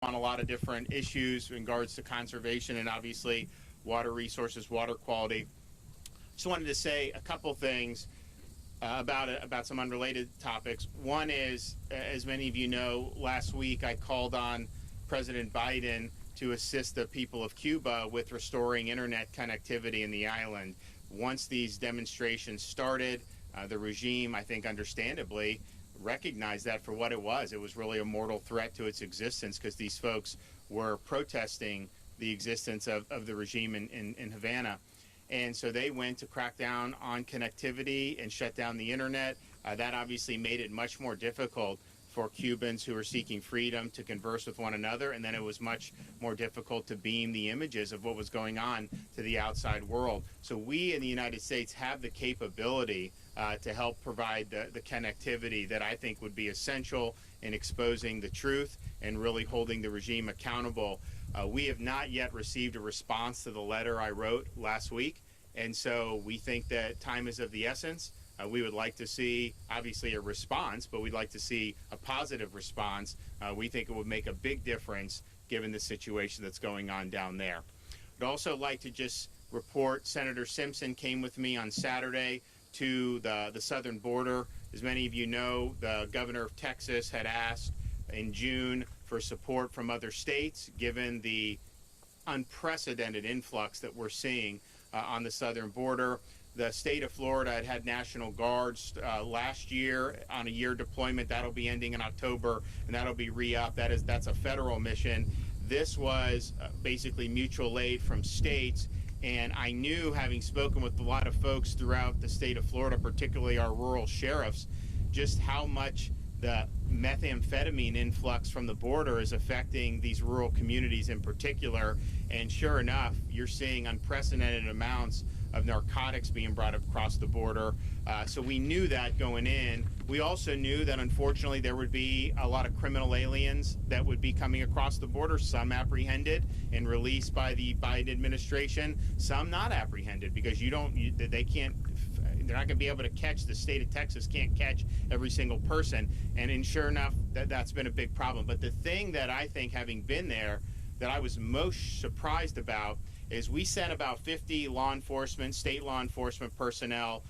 on a lot of different issues in regards to conservation and obviously water resources, water quality. Just wanted to say a couple things about some unrelated topics. One is, as many of you know, last week I called on President Biden to assist the people of Cuba with restoring internet connectivity in the island. Once these demonstrations started, the regime, I think understandably, recognized that for what it was. It was really a mortal threat to its existence because these folks were protesting the existence of the regime in Havana. And so they went to crack down on connectivity and shut down the internet. That obviously made it much more difficult for Cubans who are seeking freedom to converse with one another, and then it was much more difficult to beam the images of what was going on to the outside world. So we in the United States have the capability to help provide the connectivity that I think would be essential in exposing the truth and really holding the regime accountable. We have not yet received a response to the letter I wrote last week, and so we think that time is of the essence. We would like to see, obviously, a response, but we'd like to see a positive response. We think it would make a big difference given the situation that's going on down there. I'd also like to just report Senator Simpson came with me on Saturday to the southern border. As many of you know, the governor of Texas had asked in June for support from other states, given the unprecedented influx that we're seeing on the southern border. The state of Florida had National Guards last year on a year deployment. That'll be ending in October, and that'll be re-upped. That's a federal mission. This was basically mutual aid from states, and I knew, having spoken with a lot of folks throughout the state of Florida, particularly our rural sheriffs, just how much the methamphetamine influx from the border is affecting these rural communities in particular. And sure enough, you're seeing unprecedented amounts of narcotics being brought across the border. So we knew that going in. We also knew that unfortunately there would be a lot of criminal aliens that would be coming across the border, some apprehended and released by the Biden administration, some not apprehended because they can't, they're not going to be able to catch, the state of Texas can't catch every single person. And sure enough, that's been a big problem. But the thing that I think, having been there, that I was most surprised about is we sent about 50 law enforcement, state law enforcement personnel.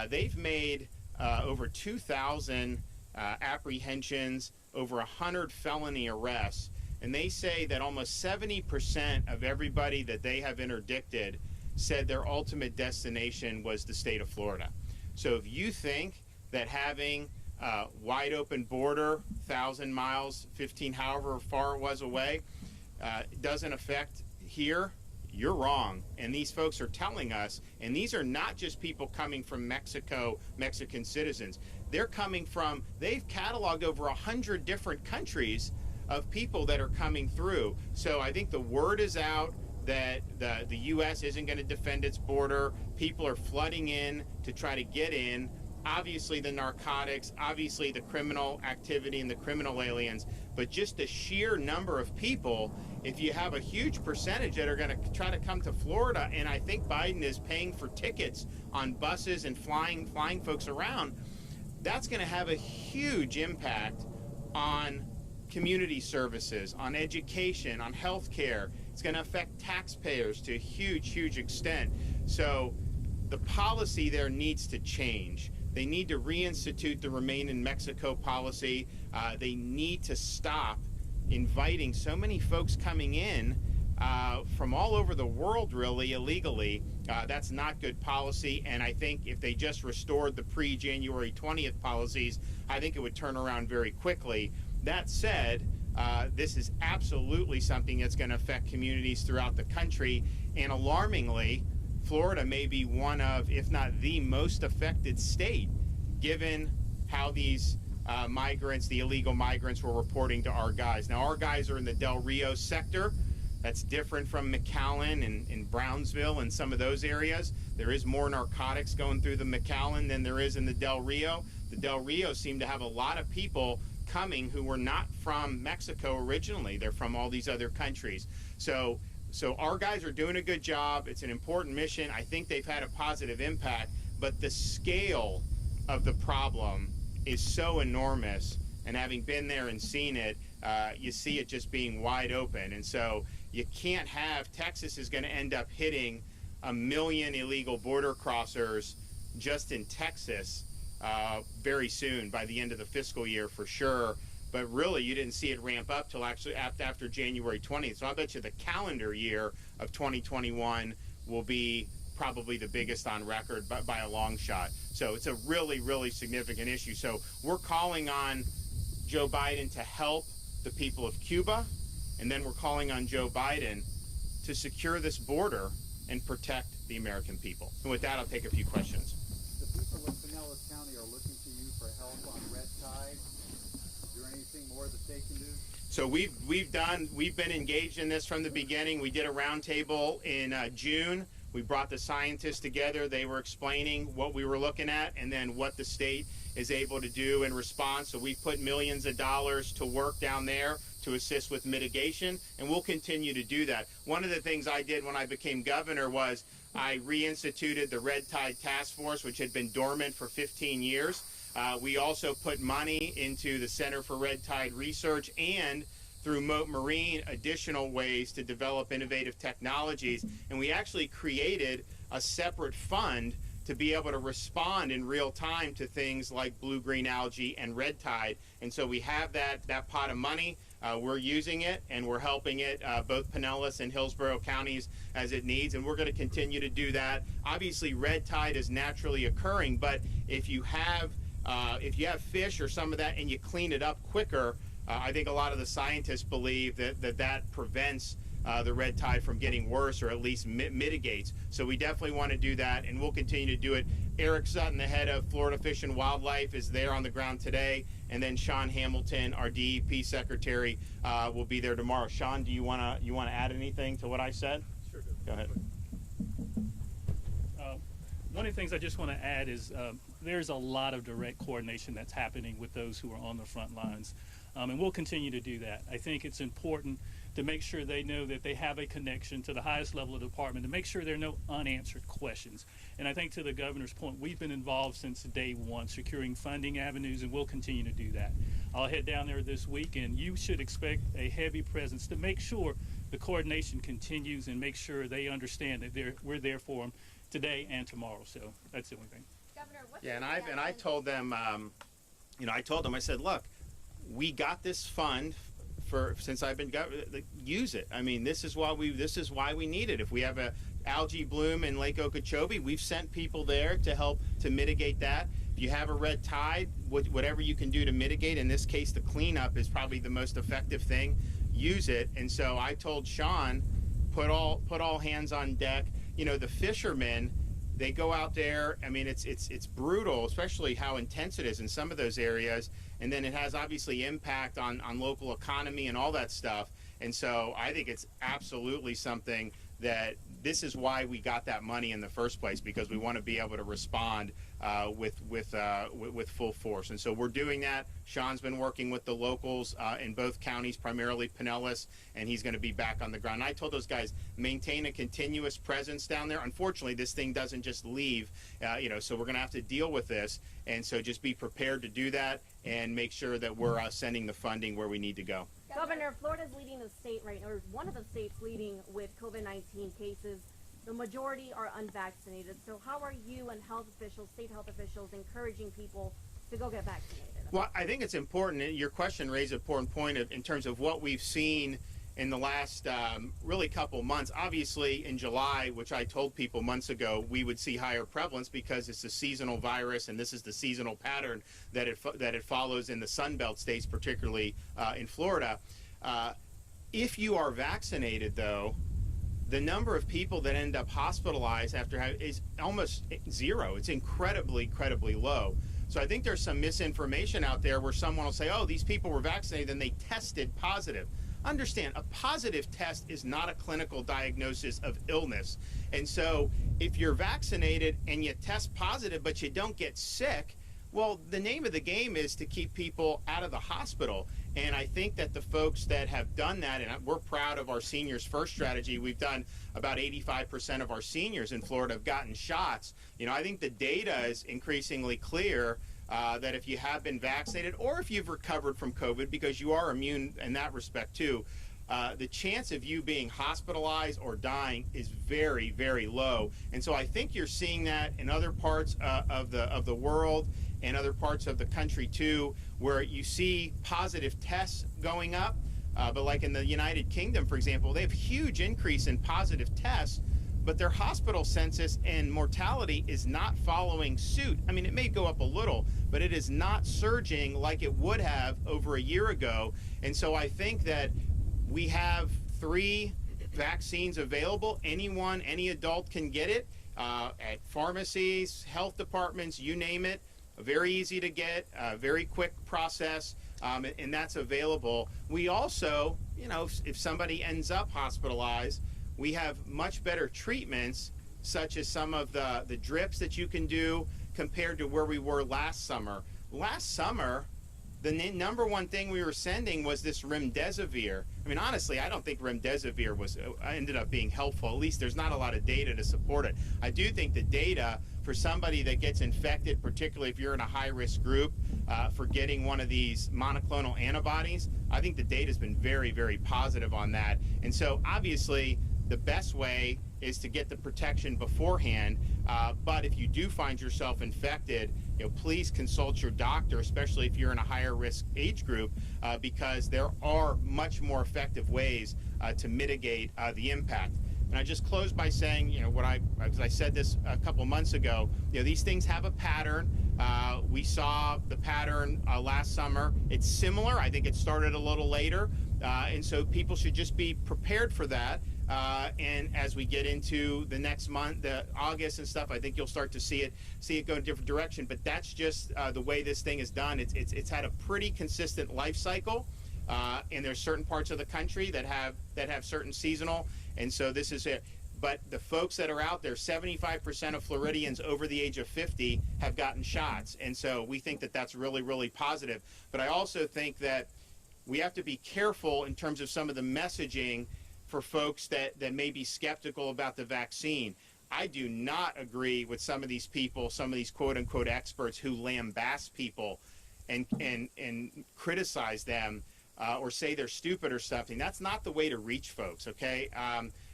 They've made over 2,000 apprehensions, over 100 felony arrests, and they say that almost 70% of everybody that they have interdicted said their ultimate destination was the state of Florida. So if you think that having a wide open border, 1,000 miles, 15, however far it was away, doesn't affect here, you're wrong. And these folks are telling us, and these are not just people coming from Mexico, Mexican citizens. They're coming from, they've cataloged over 100 different countries of people that are coming through. So I think the word is out that the U.S. isn't going to defend its border. People are flooding in to try to get in. Obviously the narcotics, obviously the criminal activity and the criminal aliens, but just the sheer number of people, if you have a huge percentage that are going to try to come to Florida, and I think Biden is paying for tickets on buses and flying folks around, that's going to have a huge impact on community services, on education, on health care. It's going to affect taxpayers to a huge extent. So the policy there needs to change. They need to reinstitute the Remain in Mexico policy. They need to stop inviting so many folks coming in from all over the world, really, illegally. That's not good policy, and I think if they just restored the pre-January 20th policies, I think it would turn around very quickly. That said, this is absolutely something that's going to affect communities throughout the country, and alarmingly, Florida may be one of, if not the most affected state, given how these migrants, the illegal migrants, were reporting to our guys. Now, our guys are in the Del Rio sector. That's different from McAllen and Brownsville and some of those areas. There is more narcotics going through the McAllen than there is in the Del Rio. The Del Rio seem to have a lot of people coming who were not from Mexico originally. They're from all these other countries. So our guys are doing a good job. It's an important mission. I think they've had a positive impact, but the scale of the problem is so enormous, and having been there and seen it, you see it just being wide open. And so you can't have, Texas is going to end up hitting 1 million illegal border crossers just in Texas very soon, by the end of the fiscal year for sure. But really, you didn't see it ramp up till actually after January 20th. So I bet you the calendar year of 2021 will be probably the biggest on record by a long shot. So it's a really, really significant issue. So we're calling on Joe Biden to help the people of Cuba, and then we're calling on Joe Biden to secure this border and protect the American people. And with that, I'll take a few questions. The people of Pinellas County are looking to you for help on red tide. Is there anything more that they can do? So we've been engaged in this from the beginning. We did a roundtable in June. We brought the scientists together. They were explaining what we were looking at and then what the state is able to do in response. So we've put millions of dollars to work down there to assist with mitigation, and we'll continue to do that. One of the things I did when I became governor was I reinstituted the Red Tide Task Force, which had been dormant for 15 years. We also put money into the Center for Red Tide Research and through Moat Marine additional ways to develop innovative technologies. And we actually created a separate fund to be able to respond in real time to things like blue-green algae and red tide. And so we have that pot of money. We're using it, and we're helping it, both Pinellas and Hillsborough counties as it needs, and we're going to continue to do that. Obviously, red tide is naturally occurring, but if you have fish or some of that and you clean it up quicker, I think a lot of the scientists believe that prevents the red tide from getting worse, or at least mitigates. So we definitely want to do that, and we'll continue to do it. Eric Sutton, the head of Florida Fish and Wildlife, is there on the ground today, and then Sean Hamilton, our DEP secretary, will be there tomorrow. Sean, do you want to add anything to what I said? Sure. Go ahead. One of the things I just want to add is there's a lot of direct coordination that's happening with those who are on the front lines, and we'll continue to do that. I think it's important to make sure they know that they have a connection to the highest level of the department, to make sure there are no unanswered questions. And I think to the governor's point, we've been involved since day one, securing funding avenues, and we'll continue to do that. I'll head down there this week, and you should expect a heavy presence to make sure the coordination continues and make sure they understand that we're there for them today and tomorrow. So that's the only thing. Governor, what's I told them, I said, look, we got this fund since I've been governor. Use it. I mean, this is why we need it. If we have a algae bloom in Lake Okeechobee, we've sent people there to help to mitigate that. If you have a red tide, whatever you can do to mitigate, in this case the cleanup is probably the most effective thing. Use it. And so I told Sean, put all hands on deck. You know, the fishermen, they go out there. I mean, it's brutal, especially how intense it is in some of those areas. And then it has obviously impact on local economy and all that stuff. And so I think it's absolutely something that this is why we got that money in the first place, because we want to be able to respond with full force. And so we're doing that. Sean's been working with the locals in both counties, primarily Pinellas, and he's going to be back on the ground. And I told those guys, maintain a continuous presence down there. Unfortunately, this thing doesn't just leave, so we're going to have to deal with this. And so just be prepared to do that and make sure that we're sending the funding where we need to go. Governor, Florida's leading the state right now, or one of the states leading with COVID-19 cases. The majority are unvaccinated. So how are you and state health officials, encouraging people to go get vaccinated? Well, I think it's important. Your question raised an important point in terms of what we've seen in the last really couple months. Obviously, in July, which I told people months ago, we would see higher prevalence because it's a seasonal virus, and this is the seasonal pattern that it follows in the Sun Belt states, particularly in Florida. If you are vaccinated, though, the number of people that end up hospitalized is almost zero. It's incredibly low. So I think there's some misinformation out there where someone will say, oh, these people were vaccinated and they tested positive. Understand, a positive test is not a clinical diagnosis of illness. And so if you're vaccinated and you test positive but you don't get sick, well, the name of the game is to keep people out of the hospital. And I think that the folks that have done that, and we're proud of our Seniors First strategy. We've done about 85% of our seniors in Florida have gotten shots. I think the data is increasingly clear that if you have been vaccinated or if you've recovered from COVID, because you are immune in that respect too, the chance of you being hospitalized or dying is very, very low. And so I think you're seeing that in other parts of the world and other parts of the country too, where you see positive tests going up. But like in the United Kingdom, for example, they have huge increase in positive tests, but their hospital census and mortality is not following suit. I mean, it may go up a little, but it is not surging like it would have over a year ago. And so I think that we have 3 vaccines available. Anyone, any adult can get it at pharmacies, health departments, you name it. Very easy to get, very quick process, and that's available. We also, you know, if somebody ends up hospitalized, we have much better treatments, such as some of the drips that you can do compared to where we were last summer. Last summer, the number one thing we were sending was this remdesivir. I mean, honestly, I don't think remdesivir ended up being helpful. At least there's not a lot of data to support it. I do think the data for somebody that gets infected, particularly if you're in a high-risk group, for getting one of these monoclonal antibodies, I think the data has been very, very positive on that. And so obviously the best way is to get the protection beforehand. But if you do find yourself infected, you know, please consult your doctor, especially if you're in a higher risk age group, because there are much more effective ways to mitigate the impact. And I just close by saying, you know, as I said this a couple months ago, you know, these things have a pattern. We saw the pattern last summer. It's similar. I think it started a little later. And so people should just be prepared for that. And as we get into the next month, August and stuff, I think you'll start to see it go in a different direction. But that's just the way this thing is done. It's had a pretty consistent life cycle. And there's certain parts of the country that have certain seasonal, and so this is it. But the folks that are out there, 75% of Floridians over the age of 50 have gotten shots, and so we think that that's really, really positive. But I also think that we have to be careful in terms of some of the messaging for folks that may be skeptical about the vaccine. I do not agree with some of these people, some of these quote-unquote experts who lambaste people and criticize them. Or say they're stupid or something. That's not the way to reach folks, okay?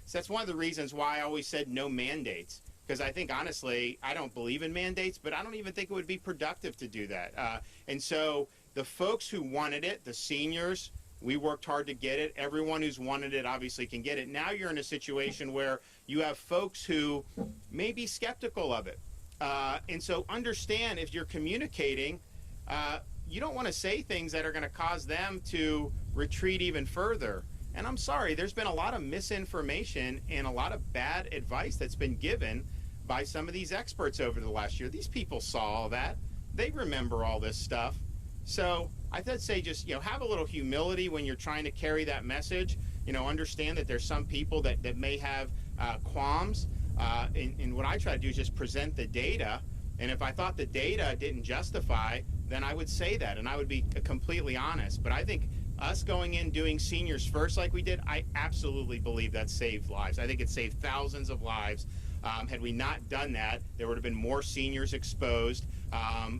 So that's one of the reasons why I always said no mandates, because I think, honestly, I don't believe in mandates, but I don't even think it would be productive to do that. And so the folks who wanted it, the seniors, we worked hard to get it. Everyone who's wanted it obviously can get it. Now you're in a situation where you have folks who may be skeptical of it. And so understand, if you're communicating, you don't want to say things that are going to cause them to retreat even further. And I'm sorry, there's been a lot of misinformation and a lot of bad advice that's been given by some of these experts over the last year. These people saw all that. They remember all this stuff. So I'd say just, you know, have a little humility when you're trying to carry that message. You know, understand that there's some people that may have qualms. And what I try to do is just present the data. And if I thought the data didn't justify, then I would say that, and I would be completely honest. But I think us going in doing seniors first like we did, I absolutely believe that saved lives. I think it saved thousands of lives. Had we not done that, there would have been more seniors exposed,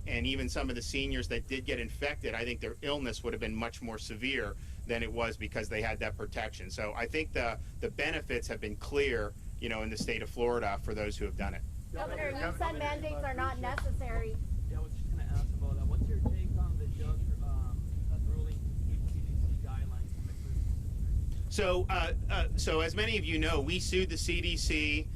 and even some of the seniors that did get infected, I think their illness would have been much more severe than it was because they had that protection. So I think the benefits have been clear, you know, in the state of Florida for those who have done it. Governor, you said mandates are not necessary. Yeah, I was just going to ask about that. What's your take on the judge ruling CDC guidelines in the cruise industry? So as many of you know, we sued the CDC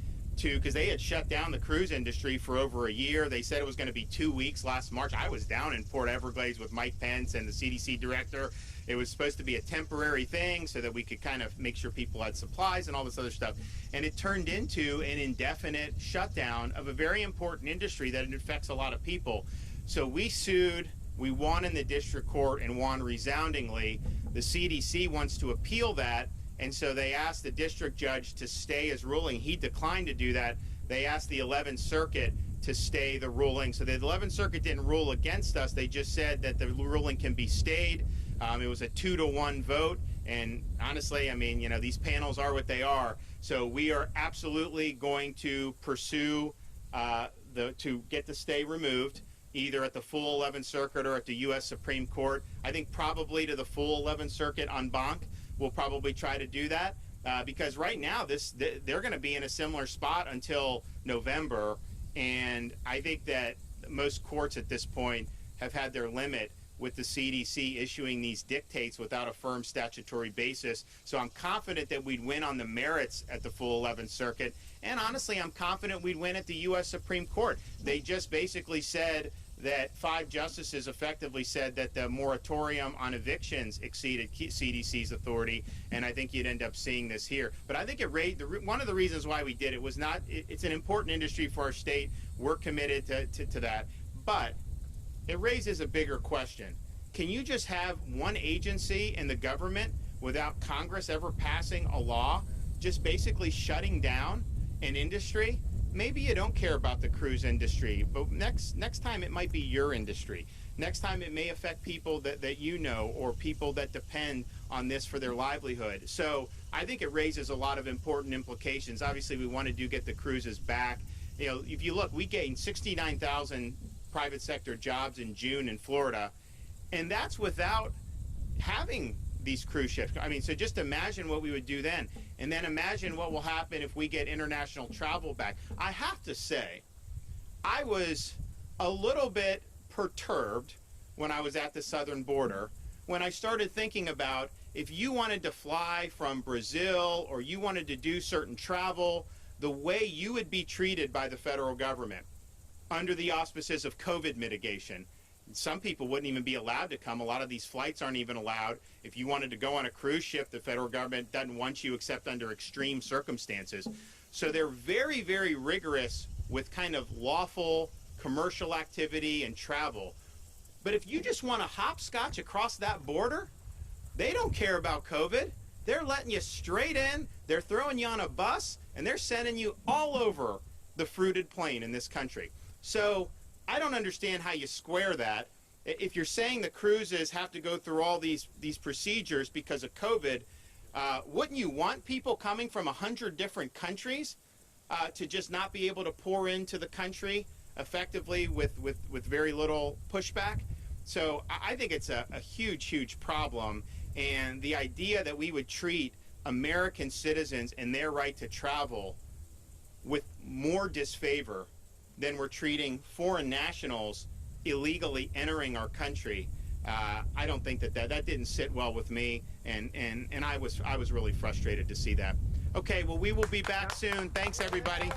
because they had shut down the cruise industry for over a year. They said it was going to be 2 weeks last March. I was down in Port Everglades with Mike Pence and the CDC director. It was supposed to be a temporary thing so that we could kind of make sure people had supplies and all this other stuff. And it turned into an indefinite shutdown of a very important industry that affects a lot of people. So we sued, we won in the district court and won resoundingly. The CDC wants to appeal that, and so they asked the district judge to stay his ruling. He declined to do that. They asked the 11th Circuit to stay the ruling. So the 11th Circuit didn't rule against us. They just said that the ruling can be stayed. It was a 2-to-1 vote, and honestly, I mean, you know, these panels are what they are. So we are absolutely going to pursue to get the stay removed. either at the full 11th Circuit or at the U.S. Supreme Court. I think probably to the full 11th Circuit en banc. We'll probably try to do that because right now they're going to be in a similar spot until November, and I think that most courts at this point have had their limit with the CDC issuing these dictates without a firm statutory basis. So I'm confident that we'd win on the merits at the full 11th Circuit. And honestly, I'm confident we'd win at the U.S. Supreme Court. They just basically said that 5 justices effectively said that the moratorium on evictions exceeded CDC's authority, and I think you'd end up seeing this here. But I think it raised, one of the reasons why we did it was not, it's an important industry for our state. We're committed to that. But it raises a bigger question. Can you just have one agency in the government without Congress ever passing a law just basically shutting down an industry? Maybe you don't care about the cruise industry, but next time it might be your industry. Next time it may affect people that you know or people that depend on this for their livelihood. So I think it raises a lot of important implications. Obviously, we want to get the cruises back. You know, if you look, we gained 69,000 private sector jobs in June in Florida, and that's without having these cruise ships. I mean, so just imagine what we would do then, and then imagine what will happen if we get international travel back. I have to say, I was a little bit perturbed when I was at the southern border when I started thinking about if you wanted to fly from Brazil or you wanted to do certain travel, the way you would be treated by the federal government under the auspices of COVID mitigation. Some people wouldn't even be allowed to come. A lot of these flights aren't even allowed. If you wanted to go on a cruise ship, the federal government doesn't want you except under extreme circumstances. So they're very, very rigorous with kind of lawful commercial activity and travel. But if you just want to hopscotch across that border, they don't care about COVID. They're letting you straight in, they're throwing you on a bus, and they're sending you all over the fruited plain in this country. So I don't understand how you square that. If you're saying the cruises have to go through all these procedures because of COVID, wouldn't you want people coming from 100 different countries to just not be able to pour into the country effectively with very little pushback? So I think it's a huge, huge problem. And the idea that we would treat American citizens and their right to travel with more disfavor than we're treating foreign nationals illegally entering our country, I don't think that didn't sit well with me, and I was really frustrated to see that. Okay, well, we will be back soon. Thanks, everybody.